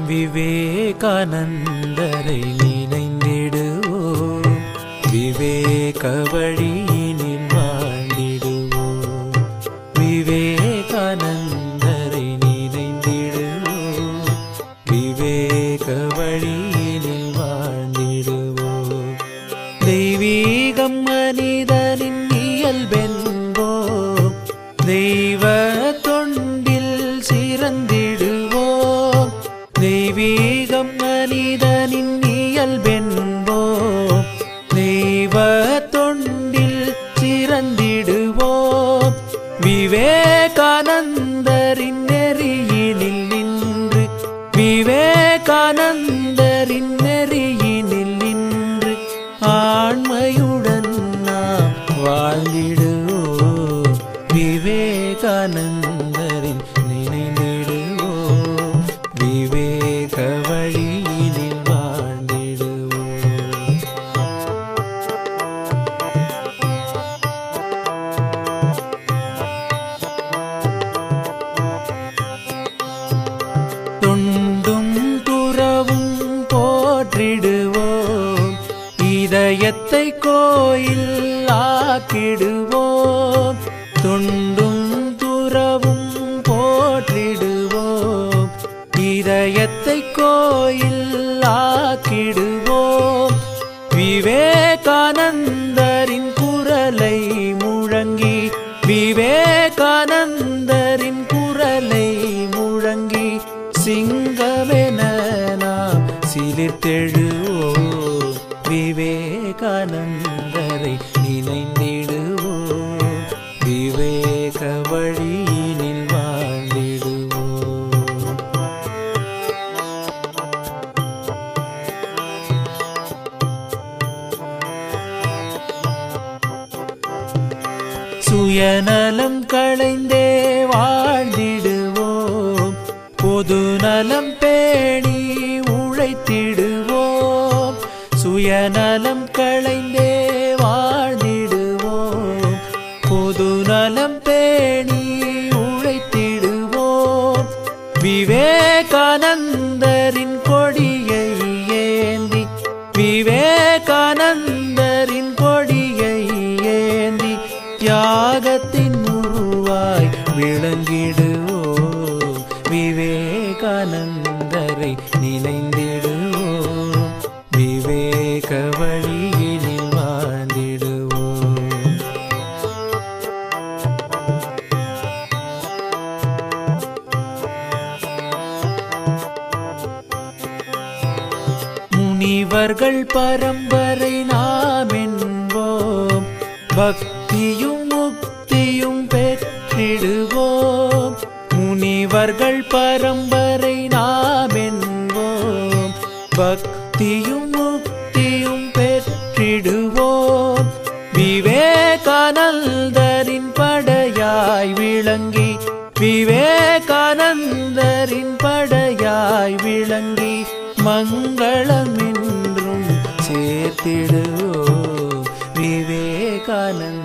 விவேகானந்தரை நினைந்திடுவோம், விவேக வழியினில் வாழ்ந்திடுவோம். விவேகானந்தரை நினைந்திடுவோம், விவேக வழியினில் வாழ்ந்திடுவோம். தெய்வீகம் மனிதனின் இயல்பென்போம், தெய்வ தொண்டில் சிறந்திடுவோம். தெய்வீகம் மனிதனின் இயல்பென்போம், தெய்வ தொண்டில் சிறந்திடுவோம். விவேகானந்தரின் நெறியினில் நின்று, விவேகானந்தரின் நெறியினில் நின்று ஆண்மையுடன் நாம் வாழ்ந்திடுவோம். விவேகானந்தரின் நினைந்திடுவோம், விவேக வழியினில் வாழ்ந்திடுவோம். தொண்டும் துறவும் போற்றிடுவோம், இதயத்தை கோயில் ஆக்கிடுவோம். தொண்டும் துறவும் போற்றிடுவோம், இதயத்தை கோயில் ஆக்கிடுவோம். விவேகானந்தரின் குரலை முழங்கி, விவேகானந்தரின் குரலை முழங்கி சிங்கமென நாம் சிலிர்த்தெழுவோம். விவேகானந்தரை நினைந்திடுவோம், விவேக வழியினில் வாழ்ந்திடுவோம். சுயநலம் களைந்தே வாழ்ந்திடுவோம், பொதுநலம் பேணி உழைத்திடுவோம். சுயநலம் களைந்தே வாழ்ந்திடுவோம், பொதுநலம் பேணி உழைத்திடுவோம். விவேகானந்தரின் கொடியை ஏந்தி, விவேகானந்தரின் கொடியை ஏந்தி தியாகத்தின் உருவாய் விளங்கிடுவோம். விவேகானந்தரை நினைந்திடுவோம், விவேக வழியினில் வாழ்ந்திடுவோம். முனிவர்கள் பரம்பரை நாம் என்போம், பக்தியும் முக்தியும் பெற்றிடுவோம். முனிவர்கள் பரம்பரை நாம் என்போம், பக்தியும் முக்தியும் பெற்றிடுவோம். விவேகானந்தரின் படையாய் விளங்கி, விவேகானந்தரின் படையாய் விளங்கி மங்களம் என்றும் சேர்த்திடுவோம். விவேகானந்த